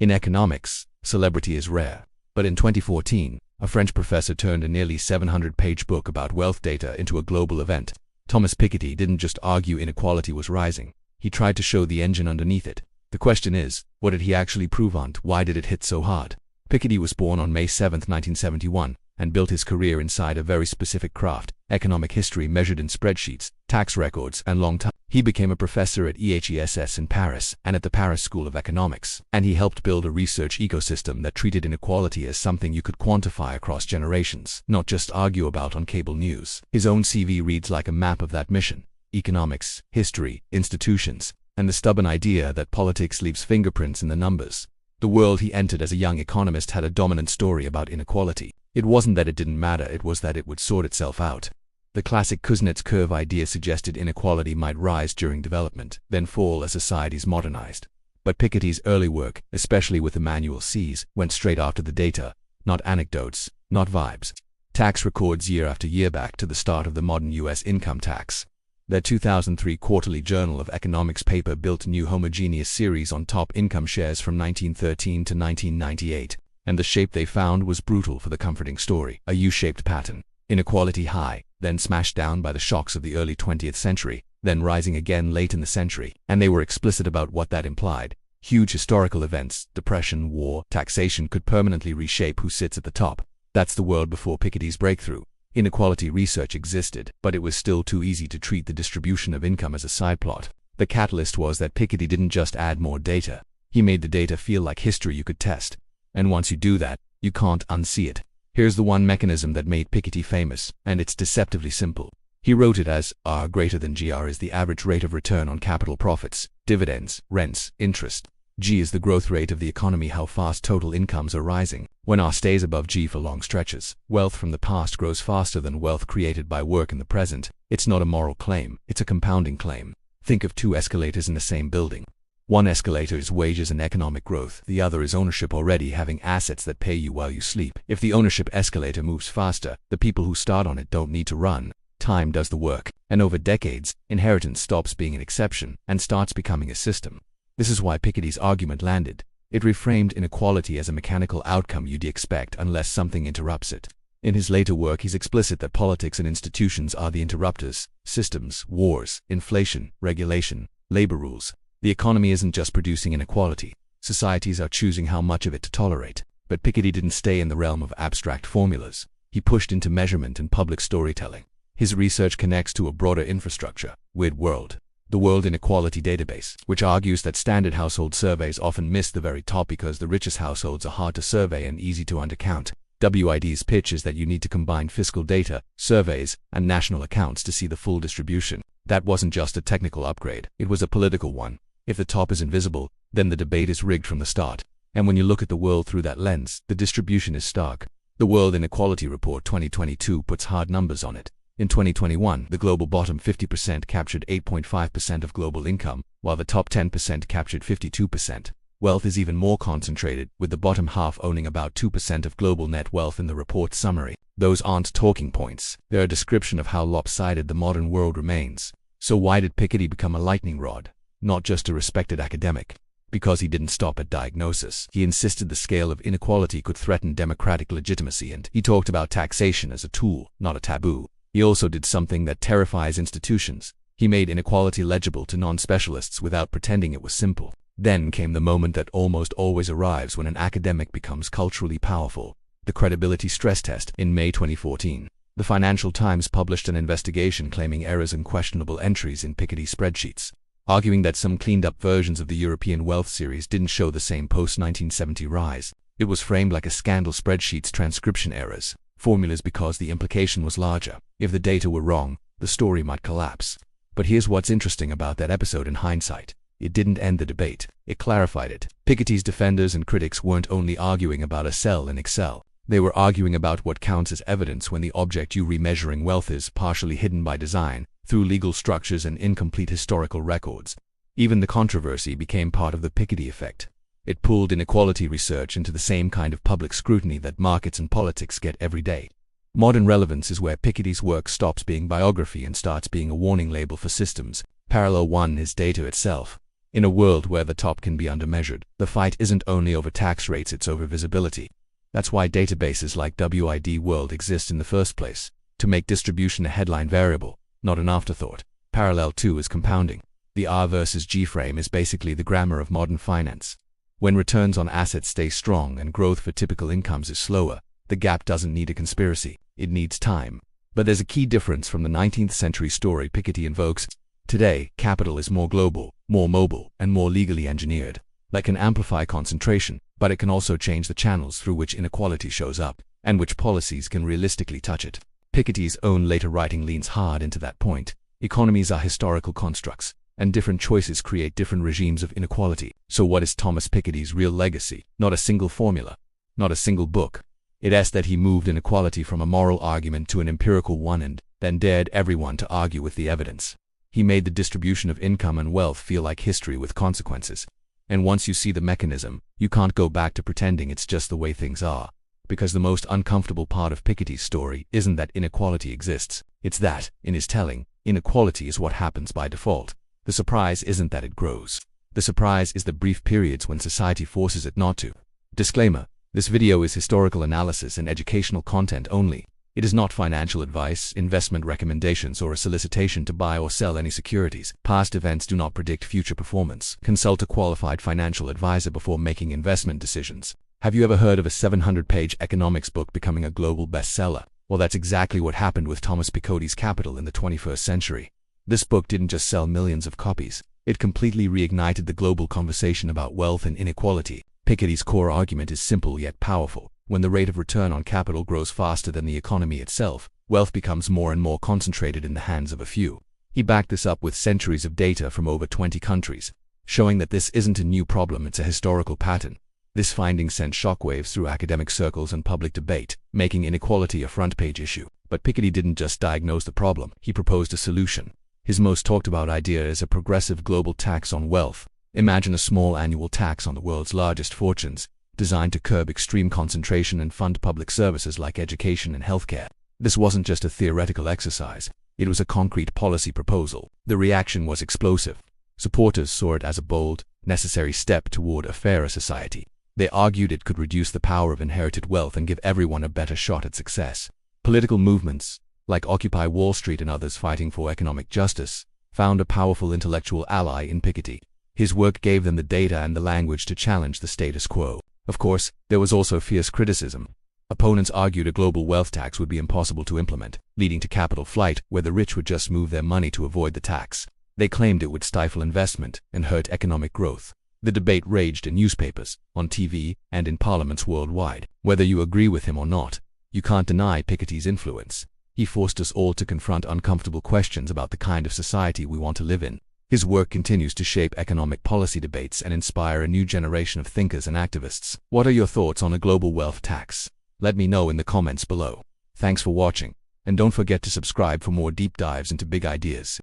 In economics, celebrity is rare. But in 2014, a French professor turned a nearly 700-page book about wealth data into a global event. Thomas Piketty didn't just argue inequality was rising. He tried to show the engine underneath it. The question is, what did he actually prove and why did it hit so hard? Piketty was born on May 7, 1971, and built his career inside a very specific craft, economic history measured in spreadsheets, tax records, and long time. He became a professor at EHESS in Paris and at the Paris School of Economics, and he helped build a research ecosystem that treated inequality as something you could quantify across generations, not just argue about on cable news. His own CV reads like a map of that mission: economics, history, institutions, and the stubborn idea that politics leaves fingerprints in the numbers. The world he entered as a young economist had a dominant story about inequality. It wasn't that it didn't matter, it was that it would sort itself out. The classic Kuznets curve idea suggested inequality might rise during development, then fall as societies modernized. But Piketty's early work, especially with the manual Cs, went straight after the data, not anecdotes, not vibes. Tax records year after year back to the start of the modern US income tax. Their 2003 Quarterly Journal of Economics paper built a new homogeneous series on top income shares from 1913 to 1998, and the shape they found was brutal for the comforting story: a U-shaped pattern. Inequality high, then smashed down by the shocks of the early 20th century, then rising again late in the century, and they were explicit about what that implied. Huge historical events, depression, war, taxation could permanently reshape who sits at the top. That's the world before Piketty's breakthrough. Inequality research existed, but it was still too easy to treat the distribution of income as a side plot. The catalyst was that Piketty didn't just add more data. He made the data feel like history you could test. And once you do that, you can't unsee it. Here's the one mechanism that made Piketty famous, and it's deceptively simple. He wrote it as R greater than GR is the average rate of return on capital profits, dividends, rents, interest. G is the growth rate of the economy, how fast total incomes are rising. When R stays above G for long stretches, wealth from the past grows faster than wealth created by work in the present. It's not a moral claim, it's a compounding claim. Think of two escalators in the same building. One escalator is wages and economic growth, the other is ownership, already having assets that pay you while you sleep. If the ownership escalator moves faster, the people who start on it don't need to run. Time does the work, and over decades, inheritance stops being an exception and starts becoming a system. This is why Piketty's argument landed. It reframed inequality as a mechanical outcome you'd expect unless something interrupts it. In his later work, he's explicit that politics and institutions are the interrupters: systems, wars, inflation, regulation, labor rules. The economy isn't just producing inequality. Societies are choosing how much of it to tolerate. But Piketty didn't stay in the realm of abstract formulas. He pushed into measurement and public storytelling. His research connects to a broader infrastructure, Weird World, the World Inequality Database, which argues that standard household surveys often miss the very top because the richest households are hard to survey and easy to undercount. WID's pitch is that you need to combine fiscal data, surveys, and national accounts to see the full distribution. That wasn't just a technical upgrade, it was a political one. If the top is invisible, then the debate is rigged from the start. And when you look at the world through that lens, the distribution is stark. The World Inequality Report 2022 puts hard numbers on it. In 2021, the global bottom 50% captured 8.5% of global income, while the top 10% captured 52%. Wealth is even more concentrated, with the bottom half owning about 2% of global net wealth in the report's summary. Those aren't talking points. They're a description of how lopsided the modern world remains. So why did Piketty become a lightning rod? Not just a respected academic. Because he didn't stop at diagnosis. He insisted the scale of inequality could threaten democratic legitimacy, and he talked about taxation as a tool, not a taboo. He also did something that terrifies institutions. He made inequality legible to non-specialists without pretending it was simple. Then came the moment that almost always arrives when an academic becomes culturally powerful: the credibility stress test. In May 2014, the Financial Times published an investigation claiming errors and questionable entries in Piketty's spreadsheets, arguing that some cleaned-up versions of the European Wealth Series didn't show the same post-1970 rise. It was framed like a scandal: spreadsheets, transcription errors, formulas, because the implication was larger. If the data were wrong, the story might collapse. But here's what's interesting about that episode in hindsight. It didn't end the debate, it clarified it. Piketty's defenders and critics weren't only arguing about a cell in Excel. They were arguing about what counts as evidence when the object you're remeasuring wealth is partially hidden by design, through legal structures and incomplete historical records. Even the controversy became part of the Piketty effect. It pulled inequality research into the same kind of public scrutiny that markets and politics get every day. Modern relevance is where Piketty's work stops being biography and starts being a warning label for systems. Parallel 1 is data itself. In a world where the top can be undermeasured, the fight isn't only over tax rates, it's over visibility. That's why databases like WID World exist in the first place, to make distribution a headline variable, not an afterthought. Parallel 2 is compounding. The R versus G frame is basically the grammar of modern finance. When returns on assets stay strong and growth for typical incomes is slower, the gap doesn't need a conspiracy, it needs time. But there's a key difference from the 19th century story Piketty invokes. Today, capital is more global, more mobile, and more legally engineered. That can amplify concentration, but it can also change the channels through which inequality shows up, and which policies can realistically touch it. Piketty's own later writing leans hard into that point. Economies are historical constructs, and different choices create different regimes of inequality. So what is Thomas Piketty's real legacy? Not a single formula, not a single book. It's that he moved inequality from a moral argument to an empirical one and then dared everyone to argue with the evidence. He made the distribution of income and wealth feel like history with consequences. And once you see the mechanism, you can't go back to pretending it's just the way things are. Because the most uncomfortable part of Piketty's story isn't that inequality exists, it's that, in his telling, inequality is what happens by default. The surprise isn't that it grows. The surprise is the brief periods when society forces it not to. Disclaimer: this video is historical analysis and educational content only. It is not financial advice, investment recommendations, or a solicitation to buy or sell any securities. Past events do not predict future performance. Consult a qualified financial advisor before making investment decisions. Have you ever heard of a 700-page economics book becoming a global bestseller? Well, that's exactly what happened with Thomas Piketty's Capital in the 21st century. This book didn't just sell millions of copies. It completely reignited the global conversation about wealth and inequality. Piketty's core argument is simple yet powerful. When the rate of return on capital grows faster than the economy itself, wealth becomes more and more concentrated in the hands of a few. He backed this up with centuries of data from over 20 countries, showing that this isn't a new problem, it's a historical pattern. This finding sent shockwaves through academic circles and public debate, making inequality a front-page issue. But Piketty didn't just diagnose the problem, he proposed a solution. His most talked-about idea is a progressive global tax on wealth. Imagine a small annual tax on the world's largest fortunes, designed to curb extreme concentration and fund public services like education and healthcare. This wasn't just a theoretical exercise, it was a concrete policy proposal. The reaction was explosive. Supporters saw it as a bold, necessary step toward a fairer society. They argued it could reduce the power of inherited wealth and give everyone a better shot at success. Political movements, like Occupy Wall Street and others fighting for economic justice, found a powerful intellectual ally in Piketty. His work gave them the data and the language to challenge the status quo. Of course, there was also fierce criticism. Opponents argued a global wealth tax would be impossible to implement, leading to capital flight where the rich would just move their money to avoid the tax. They claimed it would stifle investment and hurt economic growth. The debate raged in newspapers, on TV, and in parliaments worldwide. Whether you agree with him or not, you can't deny Piketty's influence. He forced us all to confront uncomfortable questions about the kind of society we want to live in. His work continues to shape economic policy debates and inspire a new generation of thinkers and activists. What are your thoughts on a global wealth tax? Let me know in the comments below. Thanks for watching, and don't forget to subscribe for more deep dives into big ideas.